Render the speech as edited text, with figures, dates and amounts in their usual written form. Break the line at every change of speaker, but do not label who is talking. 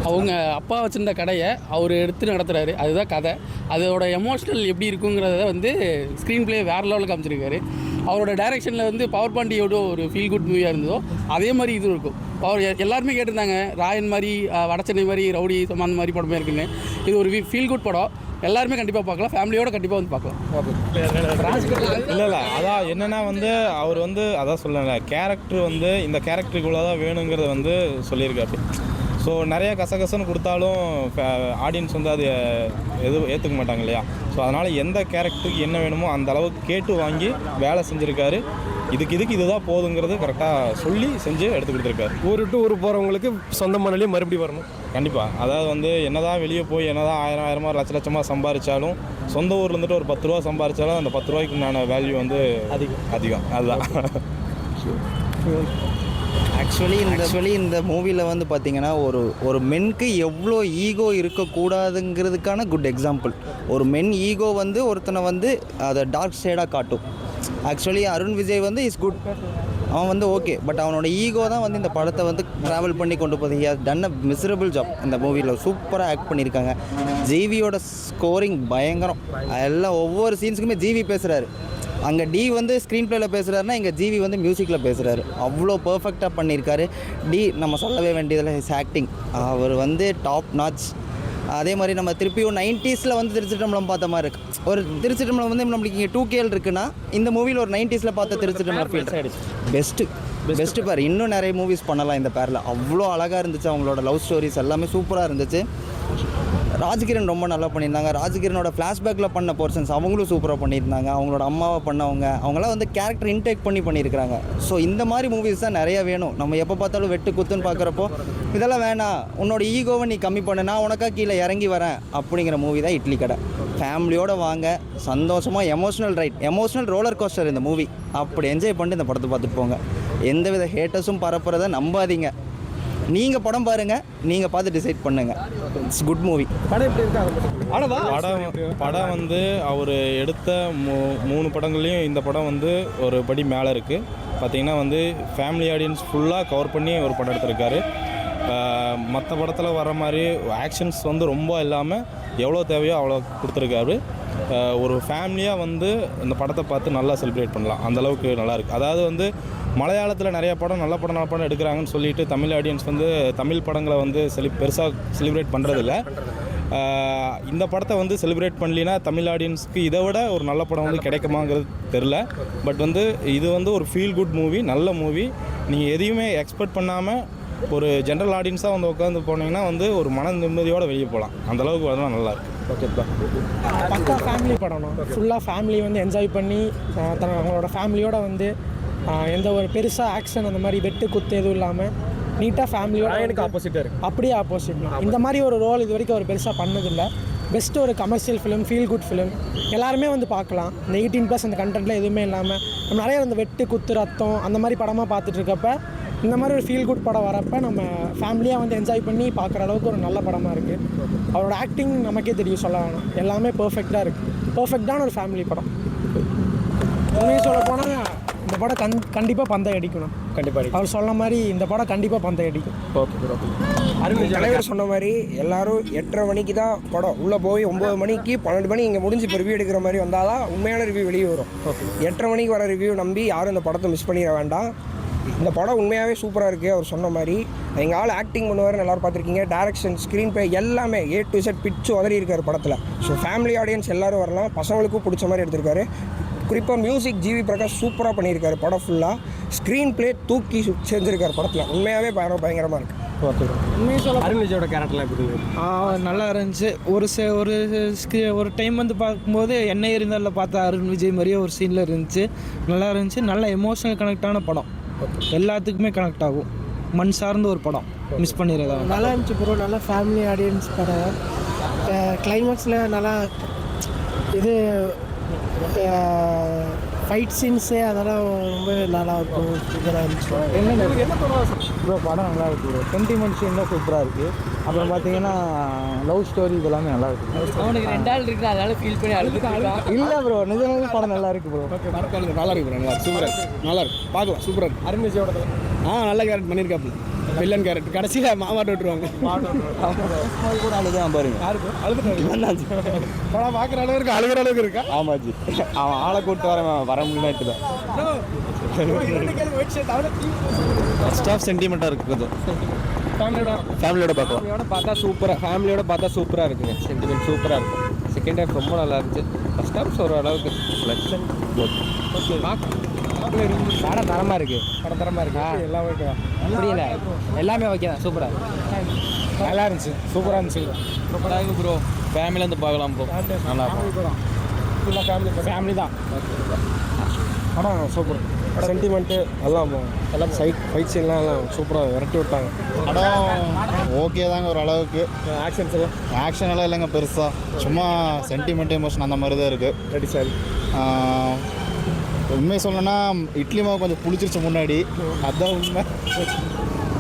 அவங்க அப்பா வச்சுருந்த கடையை அவர் எடுத்து நடத்துகிறாரு, அதுதான் கதை. அதோட எமோஷ்னல் எப்படி இருக்குங்கிறத வந்து ஸ்க்ரீன் ப்ளே வேறு லெவலில் காமிச்சிருக்காரு. அவரோட டைரெக்ஷனில் வந்து பவர் பாண்டியோட ஒரு ஃபீல் குட் மூவியாக இருந்ததோ அதே மாதிரி இது இருக்கும். அவர் எல்லாருமே கேட்டிருந்தாங்க, ராயன் மாதிரி வடச்சென்னை மாதிரி ரவுடி அந்த மாதிரி படமே இருக்குன்னு. இது ஒரு ஃபீல் குட் படம், எல்லாருமே கண்டிப்பாக பார்க்கலாம், ஃபேமிலியோடு கண்டிப்பாக வந்து பார்க்கலாம்.
இல்லை அதான் என்னென்னா வந்து அவர் வந்து அதான் சொல்லலை, கேரக்டர் வந்து இந்த கேரக்டருக்குள்ளே தான் வேணுங்கிறத வந்து சொல்லியிருக்காரு. ஸோ நிறையா கசகசன்னு கொடுத்தாலும் ஆடியன்ஸ் வந்து அது எதுவும் ஏற்றுக்க மாட்டாங்க இல்லையா. ஸோ அதனால் எந்த கேரக்டருக்கு என்ன வேணுமோ அந்த அளவுக்கு கேட்டு வாங்கி வேலை செஞ்சுருக்காரு. இதுக்கு இதுதான் போதுங்கிறது கரெக்டாக சொல்லி செஞ்சு எடுத்து கொடுத்துருக்காரு.
ஊர் விட்டு ஊர் போகிறவங்களுக்கு சொந்த மண்ணிலே மறுபடியும் வரணும்.
கண்டிப்பாக. அதாவது வந்து என்னதான் வெளியே போய் என்னதான் ஆயிரமாக லட்சமாக சம்பாதிச்சாலும் சொந்த ஊரில் இருந்துட்டு ஒரு 10 ரூபா சம்பாதிச்சாலும் அந்த 10 ரூபாய்க்கு உண்டான வேல்யூ வந்து அதிகம். அதுதான்.
ஆக்சுவலி இந்த மூவியில் வந்து பார்த்திங்கன்னா ஒரு மென்க்கு எவ்வளோ ஈகோ இருக்கக்கூடாதுங்கிறதுக்கான குட் எக்ஸாம்பிள். ஒரு மென் ஈகோ வந்து ஒருத்தனை வந்து அதை டார்க் சைடாக காட்டும். ஆக்சுவலி அருண் விஜய் வந்து இஸ் குட், அவன் வந்து ஓகே, பட் அவனோட ஈகோ தான் வந்து இந்த படத்தை வந்து ட்ராவல் பண்ணி கொண்டு போகுது. He has done a miserable job. இந்த மூவியில் சூப்பராக ஆக்ட் பண்ணியிருக்காங்க. ஜிவியோட ஸ்கோரிங் பயங்கரம். எல்லாம் ஒவ்வொரு சீன்ஸுக்குமே ஜிவி பேசுகிறாரு. அங்கே டி வந்து ஸ்க்ரீன் ப்ளேயில் பேசுகிறாருன்னா இங்கே ஜிவி வந்து மியூசிக்கில் பேசுகிறாரு. அவ்வளோ பர்ஃபெக்டாக பண்ணியிருக்காரு. டி நம்ம சொல்லவே வேண்டியதில் ஹிஸ் ஆக்டிங், அவர் வந்து டாப் நாச். அதே மாதிரி நம்ம திருப்பியும் 90s வந்து திருச்சிற்றம்பலம் பார்த்த மாதிரி இருக்குது. ஒரு திருச்சிற்றம்பலம் வந்து நம்மளுக்கு இங்கே 2K இருக்குன்னா இந்த மூவியில் ஒரு 90s பார்த்த திருச்சிற்றம்பலம் ஃபீல் பெஸ்ட்டு பேர். இன்னும் நிறைய மூவிஸ் பண்ணலாம் இந்த பேரில். அவ்வளோ அழகாக இருந்துச்சு. அவங்களோட லவ் ஸ்டோரிஸ் எல்லாமே சூப்பராக இருந்துச்சு. ராஜ்கிரண் ரொம்ப நல்லா பண்ணியிருந்தாங்க. ராஜ்கிரனோட ஃப்ளாஷ்பேக்கில் பண்ண போர்ஷன்ஸ் அவங்களும் சூப்பராக பண்ணியிருந்தாங்க. அவங்களோட அம்மாவை அவங்களாம் வந்து கேரக்டர் இன்டேக் பண்ணியிருக்கிறாங்க. ஸோ இந்த மாதிரி மூவிஸ் தான் நிறையா வேணும். நம்ம எப்போ பார்த்தாலும் வெட்டு குத்துன்னு பார்க்குறப்போ இதெல்லாம் வேணாம், உன்னோட ஈகோவை நீ கம்மி பண்ண, நான் உனக்கா கீழே இறங்கி வரேன் அப்படிங்கிற மூவி தான் இட்லி கடை. ஃபேமிலியோடு வாங்க, சந்தோஷமாக எமோஷ்னல் ரோலர் கோஸ்டர் இந்த மூவி. அப்படி என்ஜாய் பண்ணிட்டு இந்த படத்தை பார்த்துட்டு போங்க. எந்தவித ஹேட்டர்ஸும் பரப்புறதை நம்பாதீங்க. நீங்கள் படம் பாருங்கள், நீங்கள் பார்த்து டிசைட் பண்ணுங்கள். It's good movie.
படம் எப்படி இருக்கு?
படம் வந்து அவர் எடுத்த 3 படங்கள்லேயும் இந்த படம் வந்து ஒரு படி மேலே இருக்குது. பார்த்திங்கன்னா வந்து ஃபேமிலி ஆடியன்ஸ் ஃபுல்லாக கவர் பண்ணி ஒரு படம் எடுத்திருக்காரு. மற்ற படத்தில் வர மாதிரி ஆக்ஷன்ஸ் வந்து ரொம்ப இல்லாமல் எவ்வளோ தேவையோ அவ்வளோ கொடுத்துருக்காரு. ஒரு ஃபேமிலியாக வந்து இந்த படத்தை பார்த்து நல்லா செலிப்ரேட் பண்ணலாம், அந்தளவுக்கு நல்லாயிருக்கு. அதாவது வந்து மலையாளத்தில் நிறைய படம் நல்ல படம் எடுக்கிறாங்கன்னு சொல்லிட்டு தமிழ் ஆடியன்ஸ் வந்து தமிழ் படங்களை வந்து பெருசாக செலிப்ரேட் பண்ணுறதில்ல. இந்த படத்தை வந்து செலிப்ரேட் பண்ணலினா தமிழ் ஆடியன்ஸ்க்கு இதை விட ஒரு நல்ல படம் வந்து கிடைக்குமாங்கிறது தெரில. பட் வந்து இது வந்து ஒரு ஃபீல் குட் மூவி, நல்ல மூவி. நீங்கள் எதையுமே எக்ஸ்பெக்ட் பண்ணாமல் ஒரு ஜென்ரல் ஆடியன்ஸாக வந்து உட்காந்து போனீங்கன்னா வந்து ஒரு மன நிம்மதியோடு வெளியே போகலாம். அந்தளவுக்கு அதெல்லாம் நல்லாயிருக்கு.
ஓகேப்பா. பக்கா ஃபேமிலி படம், ஃபுல்லாக ஃபேமிலி வந்து என்ஜாய் பண்ணி அவங்களோட ஃபேமிலியோடு வந்து எந்த ஒரு பெருசாக ஆக்ஷன் அந்த மாதிரி வெட்டு குத்து எதுவும் இல்லாமல் நீட்டாக ஃபேமிலியோட எனக்கு ஆப்போசிட்டாக இருக்குது. அப்படியே ஆப்போசிட். இந்த மாதிரி ஒரு ரோல் இது வரைக்கும் அவர் பெருசாக பண்ணதில்லை. பெஸ்ட்டு ஒரு commercial film, feel good film. எல்லாருமே வந்து பார்க்கலாம். இந்த 18+ அந்த கண்டென்ட்டில் எதுவுமே இல்லாமல் நம்ம நிறைய இந்த வெட்டு குத்து ரத்தம் அந்த மாதிரி படமாக பார்த்துட்டு இருக்கப்ப இந்த மாதிரி ஒரு ஃபீல் குட் படம் வரப்போ நம்ம ஃபேமிலியாக வந்து என்ஜாய் பண்ணி பார்க்குற அளவுக்கு ஒரு நல்ல படமாக இருக்குது. அவரோட ஆக்டிங் நமக்கே தெரியும், சொல்ல வேணாம். எல்லாமே பர்ஃபெக்டாக இருக்குது. பர்ஃபெக்டான ஒரு ஃபேமிலி படம். உண்மையை சொல்ல போனால் இந்த படம் கண்டிப்பாக பந்தயம் அடிக்கணும். கண்டிப்பாக அவர் சொன்ன மாதிரி இந்த படம் கண்டிப்பாக பந்தயம் அடிக்கும். ஓகே.
தலைவர் சொன்ன மாதிரி எல்லாரும் 8:30 மணிக்கு தான் படம் உள்ளே போய் 9 மணிக்கு 12 மணி இங்கே முடிஞ்சு இப்போ ரிவ்யூ எடுக்கிற மாதிரி வந்தால் தான் உண்மையான ரிவ்யூ வெளியே வரும். 8:30 மணிக்கு வர ரிவ்யூ நம்பி யாரும் இந்த படத்தை மிஸ் பண்ணிட வேண்டாம். இந்த படம் உண்மையாகவே சூப்பராக இருக்குது. அவர் சொன்ன மாதிரி எங்கள் ஆள் ஆக்டிங் பண்ணுவார்னு எல்லோரும் பார்த்துருக்கீங்க. டேரக்ஷன், ஸ்க்ரீன் ப்ளே எல்லாமே A to Z பிச்சு உதறி இருக்கார் படத்தில். ஸோ ஃபேமிலி ஆடியன்ஸ் எல்லோரும் வரலாம். பசங்களுக்கும் பிடிச்ச மாதிரி எடுத்திருக்காரு. குறிப்பாக மியூசிக் ஜிவி பிரகாஷ் சூப்பராக பண்ணியிருக்காரு. படம் ஃபுல்லாக ஸ்க்ரீன் ப்ளே தூக்கி செஞ்சுருக்காரு படத்தில். உண்மையாகவே பயங்கரமாக இருக்குது.
ஓகே. உண்மையை சொல்ல அருண் விஜயோட கேரக்டர்லாம் எப்படி
நல்லா இருந்துச்சு. ஒரு டைம் வந்து பார்க்கும்போது என்ன இருந்தாலும் பார்த்தா அருண் விஜய் மாதிரியே ஒரு சீனில் இருந்துச்சு. நல்லா இருந்துச்சு. நல்ல எமோஷனல் கனெக்டான படம். எல்லாத்துக்குமே கனெக்ட் ஆகும். மண் சார்ந்த ஒரு படம், மிஸ் பண்ணிடுறதா.
நல்லா இருந்துச்சு ப்ரோ. நல்லா ஃபேமிலி ஆடியன்ஸ் படம். கிளைமேக்ஸில் நல்லா இது ஃபைட் சீன்ஸு அதெல்லாம் ரொம்ப நல்லா இருக்கும். சூப்பராக இருந்துச்சு.
என்ன ப்ரோ படம் நல்லா இருக்குது ப்ரோ. சென்டிமெண்ட் சீன் தான் சூப்பராக இருக்குது. அப்புறம் பார்த்தீங்கன்னா லவ் ஸ்டோரி இதெல்லாமே நல்லா இருக்குது.
அவனுக்கு 2 ஆள் இருக்குது, அதனால ஃபீல் பண்ணி அழுதுக்கலாம்.
இல்லை ப்ரோ, நிஜமாவே படம் நல்லா இருக்குது ப்ரோ.
நல்லா இருக்கு ப்ரோ. நல்லா சூப்பராக இருக்குது. நல்லா இருக்கு, பார்க்கலாம். சூப்பராக இருக்குது. அருண் விஜயோட
நல்ல கேரக்டர் பண்ணியிருக்காப்புல. வில்லன் கேரக்டர் கடைசியில் மாமாட்ட விட்டுருவாங்க.
கூட அழுதான் பாருங்க.
படம் பார்க்குற அளவுக்கு அழுகிற அளவுக்கு இருக்கா?
ஆமாஜி, அவன் ஆளை கூப்பிட்டு வர முடியல தான்.
ஃபர்ஸ்ட் ஆஃப் சென்டிமெண்ட்டாக இருக்குது. ஃபேமிலியோட பார்க்கலாம்.
ஃபேமிலியோட பார்த்தா சூப்பராக இருக்குங்க. சென்டிமெண்ட் சூப்பராக இருக்கும். செகண்ட் ஹாஃப் ரொம்ப நல்லா இருந்துச்சு. ஃபர்ஸ்ட் ஹாஃப் ஒரு அளவுக்கு படம் தரமாக இருக்குது.
எல்லாம் ஓகேவா?
புரியல, எல்லாமே ஓகே தான். சூப்பராக
நல்லா இருந்துச்சு, சூப்பராக இருந்துச்சு.
சூப்பராக இருக்கு ப்ரோ. ஃபேமிலியிலேருந்து பார்க்கலாம் ப்ரோ. நல்லா
ஃபுல்லாக ஃபேமிலி தான். படம் சூப்பர். சென்டிமெண்ட்டு எல்லாம் ஃபைட் சீன்லாம் எல்லாம் சூப்பராக விரட்டி விட்டாங்க.
படம் ஓகே தாங்க ஒரு அளவுக்கு.
ஆக்ஷன்ஸ் எல்லாம்
ஆக்ஷன் எல்லாம் இல்லைங்க பெருசாக, சும்மா சென்டிமெண்ட் எமோஷன் அந்த மாதிரி தான் இருக்குது.
Ready sir.
உண்மையை சொல்லணும்னா இட்லி மாவு கொஞ்சம் புளிச்சிருச்சு முன்னாடி, அதுதான் உண்மை.